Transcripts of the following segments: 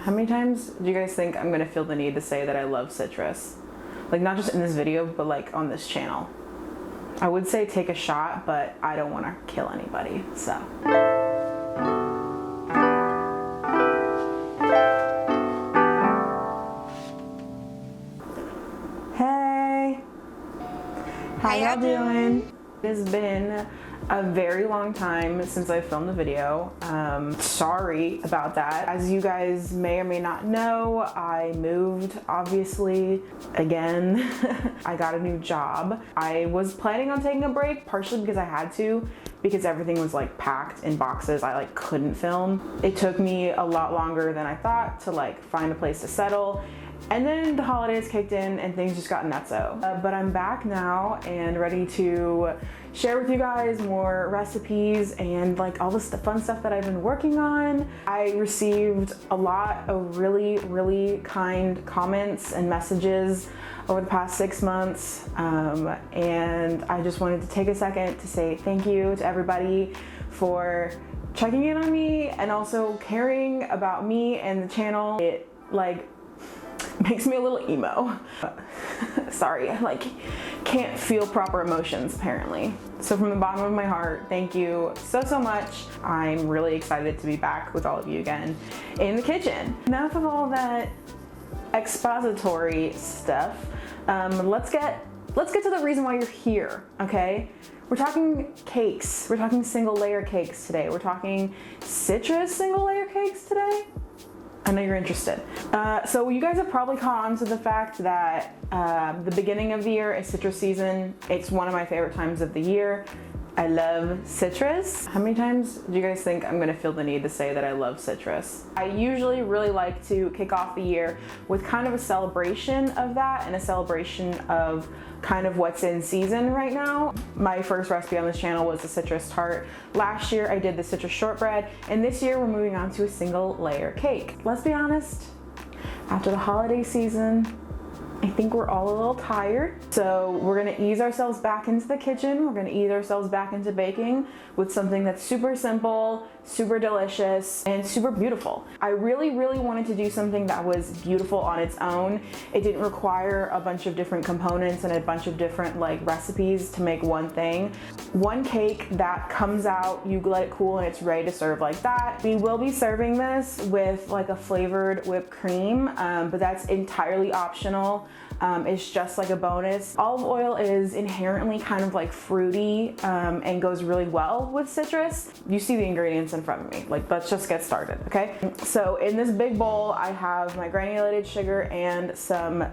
How many times do you guys think I'm gonna feel the need to say that I love citrus? Like, not just in this video, but like on this channel. I would say take a shot, but I don't wanna kill anybody, so. Hey, how y'all doing? It's been a very long time since I filmed a video. Sorry about that. As you guys may or may not know, I moved, obviously, again. I got a new job. I was planning on taking a break, partially because I had to, because everything was like packed in boxes. I like couldn't film. It took me a lot longer than I thought to like find a place to settle. And then the holidays kicked in and things just got nutso. But I'm back now and ready to share with you guys more recipes and like all this fun stuff that I've been working on. I received a lot of really kind comments and messages over the past 6 months. And I just wanted to take a second to say thank you to everybody for checking in on me and also caring about me and the channel. It like makes me a little emo. Sorry, I like can't feel proper emotions apparently. So from the bottom of my heart, thank you so much. I'm really excited to be back with all of you again in the kitchen. Enough of all that expository stuff. Let's get to the reason why you're here, okay? We're talking cakes. We're talking single layer cakes today. We're talking citrus single layer cakes today. I know you're interested. So you guys have probably caught on to the fact that the beginning of the year is citrus season. It's one of my favorite times of the year. I love citrus. How many times do you guys think I'm gonna feel the need to say that I love citrus? I usually really like to kick off the year with kind of a celebration of that and a celebration of kind of what's in season right now. My first recipe on this channel was the citrus tart. Last year I did the citrus shortbread, and this year we're moving on to a single layer cake. Let's be honest, after the holiday season, I think we're all a little tired. So we're gonna ease ourselves back into the kitchen. We're gonna ease ourselves back into baking with something that's super simple, super delicious, and super beautiful. I really wanted to do something that was beautiful on its own. It didn't require a bunch of different components and a bunch of different like recipes to make one thing. One cake that comes out, you let it cool and it's ready to serve like that. We will be serving this with like a flavored whipped cream, but that's entirely optional. It's just like a bonus. Olive oil is inherently kind of like fruity and goes really well with citrus. You see the ingredients in front of me. Like, let's just get started, okay? So in this big bowl, I have my granulated sugar and some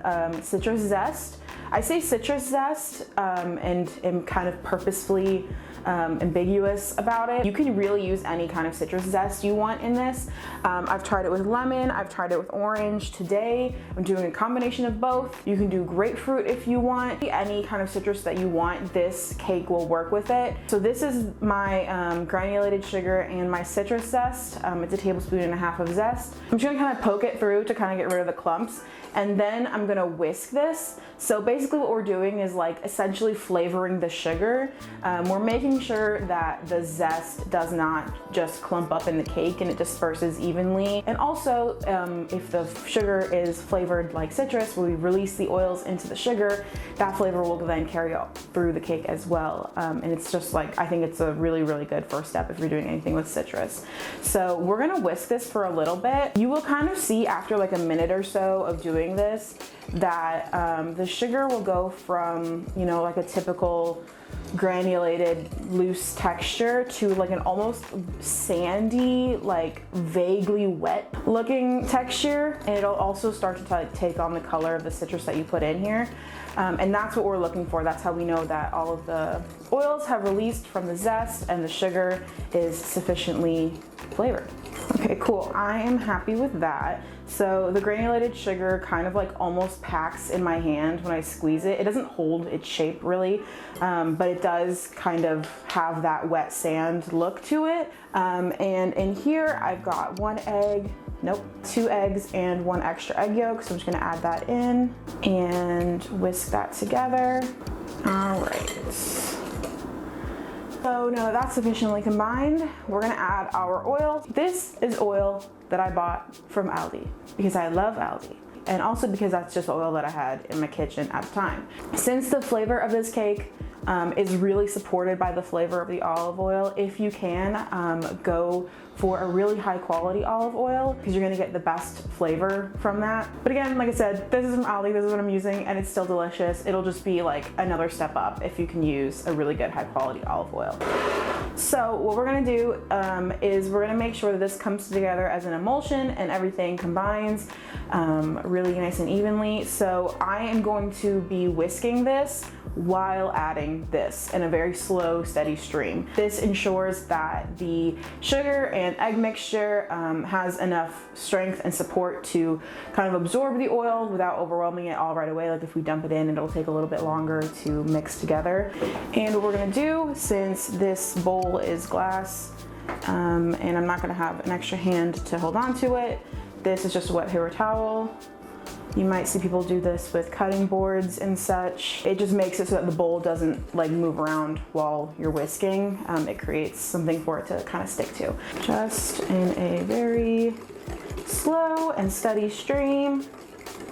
citrus zest. I say citrus zest and am kind of purposefully ambiguous about it. You can really use any kind of citrus zest you want in this. I've tried it with lemon, I've tried it with orange. Today, I'm doing a combination of both. You can do grapefruit if you want. Any kind of citrus that you want, this cake will work with it. So this is my granulated sugar and my citrus zest. It's a tablespoon and a half of zest. I'm just gonna kind of poke it through to kind of get rid of the clumps. And then I'm gonna whisk this. So basically what we're doing is like essentially flavoring the sugar. We're making sure that the zest does not just clump up in the cake and it disperses evenly. And also, if the sugar is flavored like citrus, when we release the oils into the sugar, that flavor will then carry out through the cake as well. And it's just like, I think it's a really good first step if you're doing anything with citrus. So we're gonna whisk this for a little bit. You will kind of see after like a minute or so of doing this that the sugar will go from, you know, like a typical granulated loose texture to like an almost sandy, like vaguely wet looking texture, and it'll also start to take on the color of the citrus that you put in here, and that's what we're looking for. That's how we know that all of the oils have released from the zest and the sugar is sufficiently flavored. Okay, cool. I am happy with that. So the granulated sugar kind of like almost packs in my hand when I squeeze it. It doesn't hold its shape really, but it does kind of have that wet sand look to it. And in here I've got 2 eggs and 1 extra egg yolk. So I'm just gonna add that in and whisk that together. All right. So now that's sufficiently combined, we're gonna add our oil. This is oil that I bought from Aldi because I love Aldi. And also because that's just oil that I had in my kitchen at the time. Since the flavor of this cake is really supported by the flavor of the olive oil, if you can, go for a really high quality olive oil because you're gonna get the best flavor from that. But again, like I said, this is from Aldi, this is what I'm using, and it's still delicious. It'll just be like another step up if you can use a really good high quality olive oil. So what we're gonna do is we're gonna make sure that this comes together as an emulsion and everything combines really nice and evenly. So I am going to be whisking this while adding this in a very slow, steady stream. This ensures that the sugar and egg mixture has enough strength and support to kind of absorb the oil without overwhelming it all right away. Like if we dump it in, it'll take a little bit longer to mix together. And what we're gonna do, since this bowl is glass, and I'm not gonna have an extra hand to hold on to it, this is just a wet paper towel. You might see people do this with cutting boards and such. It just makes it so that the bowl doesn't like move around while you're whisking. It creates something for it to kind of stick to. Just in a very slow and steady stream,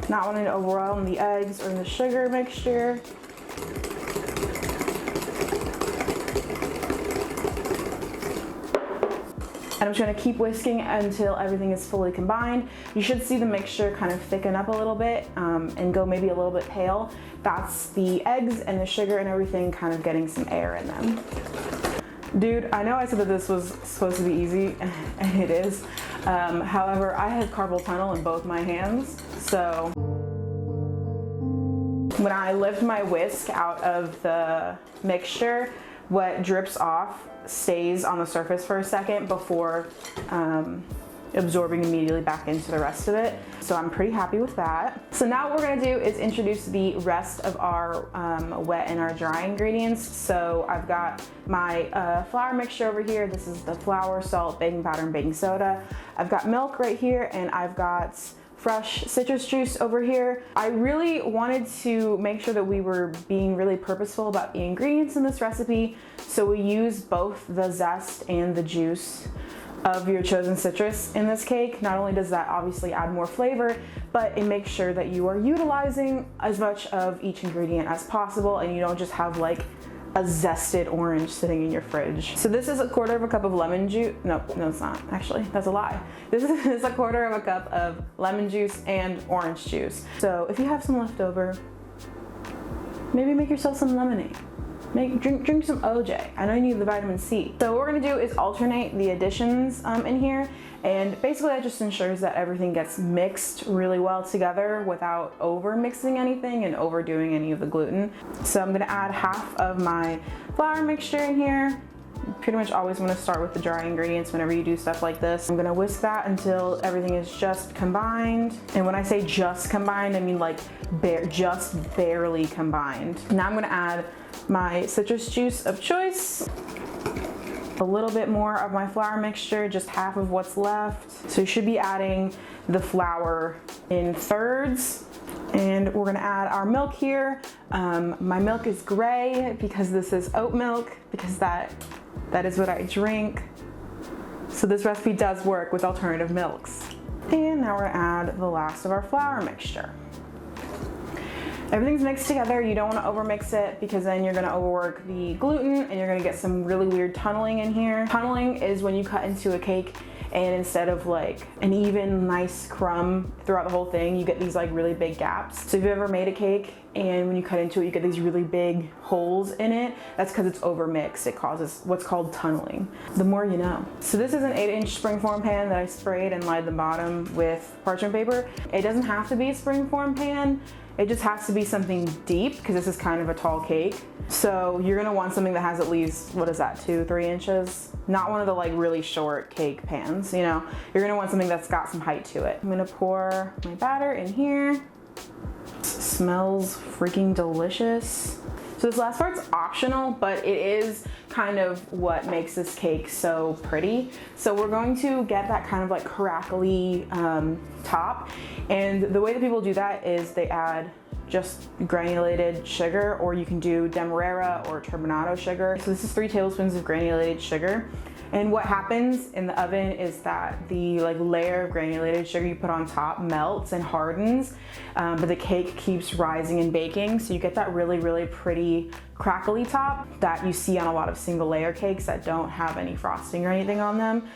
not wanting to overwhelm the eggs or the sugar mixture. And I'm just gonna keep whisking until everything is fully combined. You should see the mixture kind of thicken up a little bit and go maybe a little bit pale. That's the eggs and the sugar and everything kind of getting some air in them. Dude, I know I said that this was supposed to be easy, and it is. However, I have carpal tunnel in both my hands, so when I lift my whisk out of the mixture, what drips off stays on the surface for a second before absorbing immediately back into the rest of it. So I'm pretty happy with that. So now what we're gonna do is introduce the rest of our wet and our dry ingredients. So I've got my flour mixture over here. This is the flour, salt, baking powder, and baking soda. I've got milk right here, and I've got fresh citrus juice over here. I really wanted to make sure that we were being really purposeful about the ingredients in this recipe, so we use both the zest and the juice of your chosen citrus in this cake. Not only does that obviously add more flavor, but it makes sure that you are utilizing as much of each ingredient as possible and you don't just have like a zested orange sitting in your fridge. So this is a 1/4 cup of lemon juice. No, it's not. Actually, that's a lie. This is a 1/4 cup of lemon juice and orange juice. So if you have some left over, maybe make yourself some lemonade. Drink some OJ. I know you need the vitamin C. So what we're gonna do is alternate the additions in here, and basically that just ensures that everything gets mixed really well together without over mixing anything and overdoing any of the gluten. So I'm gonna add half of my flour mixture in here. You pretty much always want to start with the dry ingredients whenever you do stuff like this. I'm gonna whisk that until everything is just combined. And when I say just combined, I mean like just barely combined. Now I'm gonna add my citrus juice of choice, a little bit more of my flour mixture, just half of what's left. So you should be adding the flour in thirds. And we're gonna add our milk here. My milk is gray because this is oat milk, because that is what I drink. So this recipe does work with alternative milks. And now we're gonna add the last of our flour mixture. Everything's mixed together. You don't want to overmix it because then you're going to overwork the gluten and you're going to get some really weird tunneling in here. Tunneling is when you cut into a cake and instead of like an even nice crumb throughout the whole thing, you get these like really big gaps. So if you've ever made a cake and when you cut into it, you get these really big holes in it, that's because it's overmixed. It causes what's called tunneling. The more you know. So this is an 8-inch springform pan that I sprayed and lined the bottom with parchment paper. It doesn't have to be a springform pan. It just has to be something deep because this is kind of a tall cake. So you're gonna want something that has at least, what is that, 2-3 inches? Not one of the like really short cake pans, you know? You're gonna want something that's got some height to it. I'm gonna pour my batter in here. Smells freaking delicious. So this last part's optional, but it is kind of what makes this cake so pretty. So we're going to get that kind of like crackly top. And the way that people do that is they add just granulated sugar, or you can do demerara or turbinado sugar. So this is 3 tablespoons of granulated sugar. And what happens in the oven is that the layer of granulated sugar you put on top melts and hardens, but the cake keeps rising and baking. So you get that really, really pretty crackly top that you see on a lot of single layer cakes that don't have any frosting or anything on them.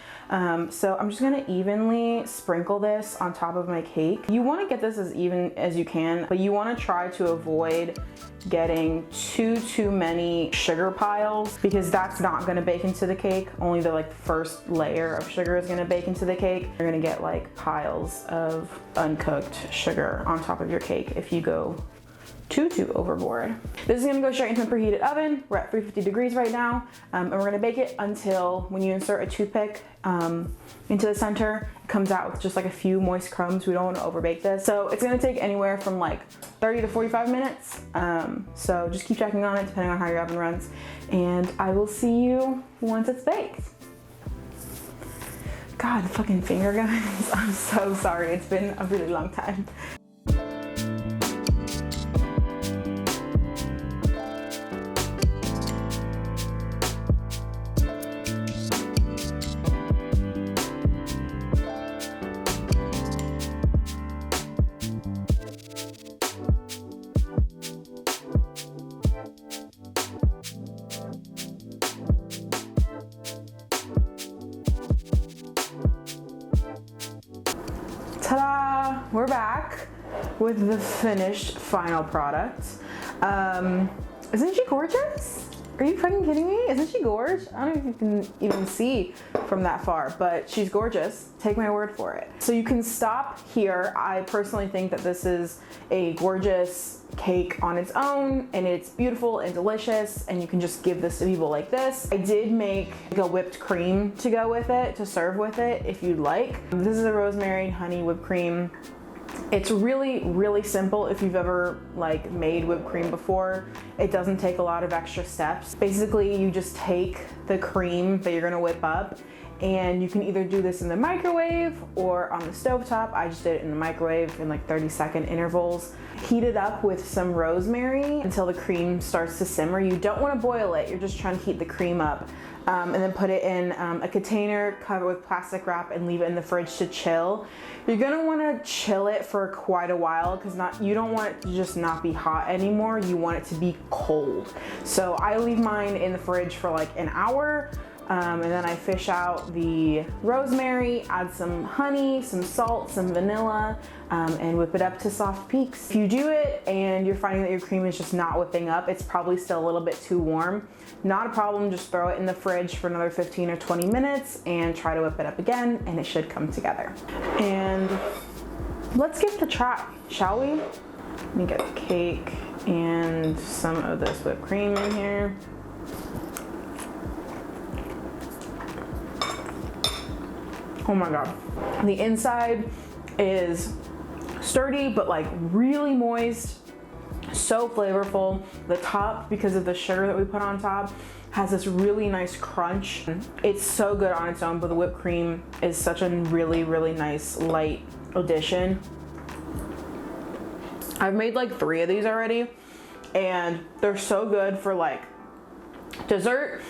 So I'm just gonna evenly sprinkle this on top of my cake. You wanna get this as even as you can, but you wanna try to avoid getting too many sugar piles, because that's not gonna bake into the cake. Only the first layer of sugar is gonna bake into the cake. You're gonna get piles of uncooked sugar on top of your cake if you go too overboard. This is gonna go straight into a preheated oven. We're at 350 degrees right now, and we're gonna bake it until when you insert a toothpick into the center, it comes out with just a few moist crumbs. We don't want to overbake this. So it's gonna take anywhere from 30 to 45 minutes. So just keep checking on it depending on how your oven runs, and I will see you once it's baked. God, the fucking finger guns. I'm so sorry. It's been a really long time. Ta-da! We're back with the finished final product. Isn't she gorgeous? Are you fucking kidding me? Isn't she gorgeous? I don't know if you can even see from that far, but she's gorgeous. Take my word for it. So you can stop here. I personally think that this is a gorgeous cake on its own, and it's beautiful and delicious, and you can just give this to people like this. I did make a whipped cream to go with it, to serve with it if you'd like. This is a rosemary honey whipped cream. It's really, really simple. If you've ever made whipped cream before, it doesn't take a lot of extra steps. Basically, you just take the cream that you're gonna whip up, and you can either do this in the microwave or on the stovetop. I just did it in the microwave in 30-second intervals. Heat it up with some rosemary until the cream starts to simmer. You don't want to boil it, you're just trying to heat the cream up. And then put it in a container, cover with plastic wrap, and leave it in the fridge to chill. You're gonna wanna chill it for quite a while, because you don't want it to just not be hot anymore. You want it to be cold. So I leave mine in the fridge for an hour. And then I fish out the rosemary, add some honey, some salt, some vanilla, and whip it up to soft peaks. If you do it and you're finding that your cream is just not whipping up, it's probably still a little bit too warm. Not a problem, just throw it in the fridge for another 15 or 20 minutes and try to whip it up again, and it should come together. And let's give it a try, shall we? Let me get the cake and some of this whipped cream in here. Oh my God. The inside is sturdy, but really moist, so flavorful. The top, because of the sugar that we put on top, has this really nice crunch. It's so good on its own, but the whipped cream is such a really, really nice light addition. I've made 3 of these already, and they're so good for dessert,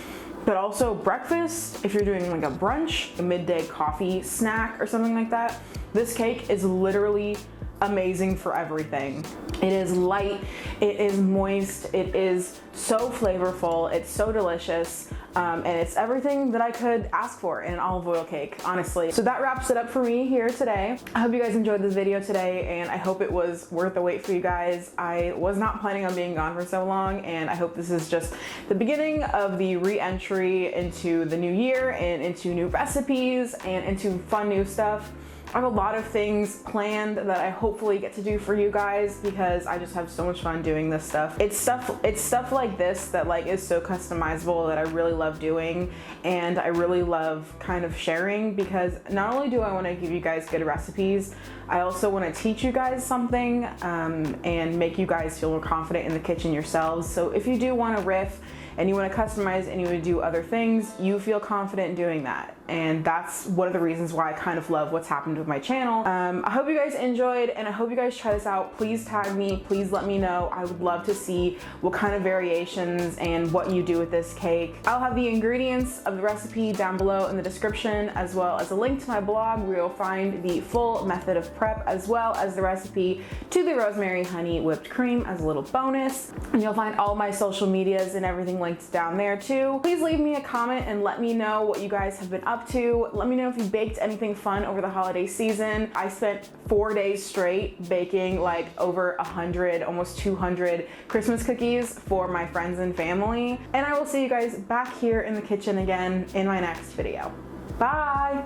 but also breakfast. If you're doing a brunch, a midday coffee snack or something like that, this cake is literally amazing for everything. It is light, it is moist, it is so flavorful, it's so delicious, and it's everything that I could ask for in an olive oil cake, honestly. So that wraps it up for me here today. I hope you guys enjoyed this video today, and I hope it was worth the wait for you guys. I was not planning on being gone for so long, and I hope this is just the beginning of the re-entry into the new year and into new recipes and into fun new stuff. I have a lot of things planned that I hopefully get to do for you guys, because I just have so much fun doing this stuff. It's stuff like this that is so customizable that I really love doing, and I really love kind of sharing, because not only do I want to give you guys good recipes, I also want to teach you guys something and make you guys feel more confident in the kitchen yourselves. So if you do want to riff and you want to customize and you want to do other things, you feel confident in doing that. and that's one of the reasons why I kind of love what's happened with my channel. I hope you guys enjoyed, and I hope you guys try this out. Please tag me, please let me know. I would love to see what kind of variations and what you do with this cake. I'll have the ingredients of the recipe down below in the description, as well as a link to my blog where you'll find the full method of prep, as well as the recipe to the rosemary honey whipped cream as a little bonus. And you'll find all my social medias and everything linked down there too. Please leave me a comment and let me know what you guys have been up to. Let me know if you baked anything fun over the holiday season. I spent 4 days straight baking like over 100, almost 200 Christmas cookies for my friends and family. And I will see you guys back here in the kitchen again in my next video. Bye!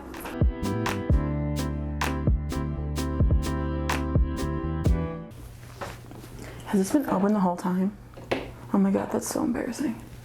Has this been open the whole time? Oh my god, that's so embarrassing.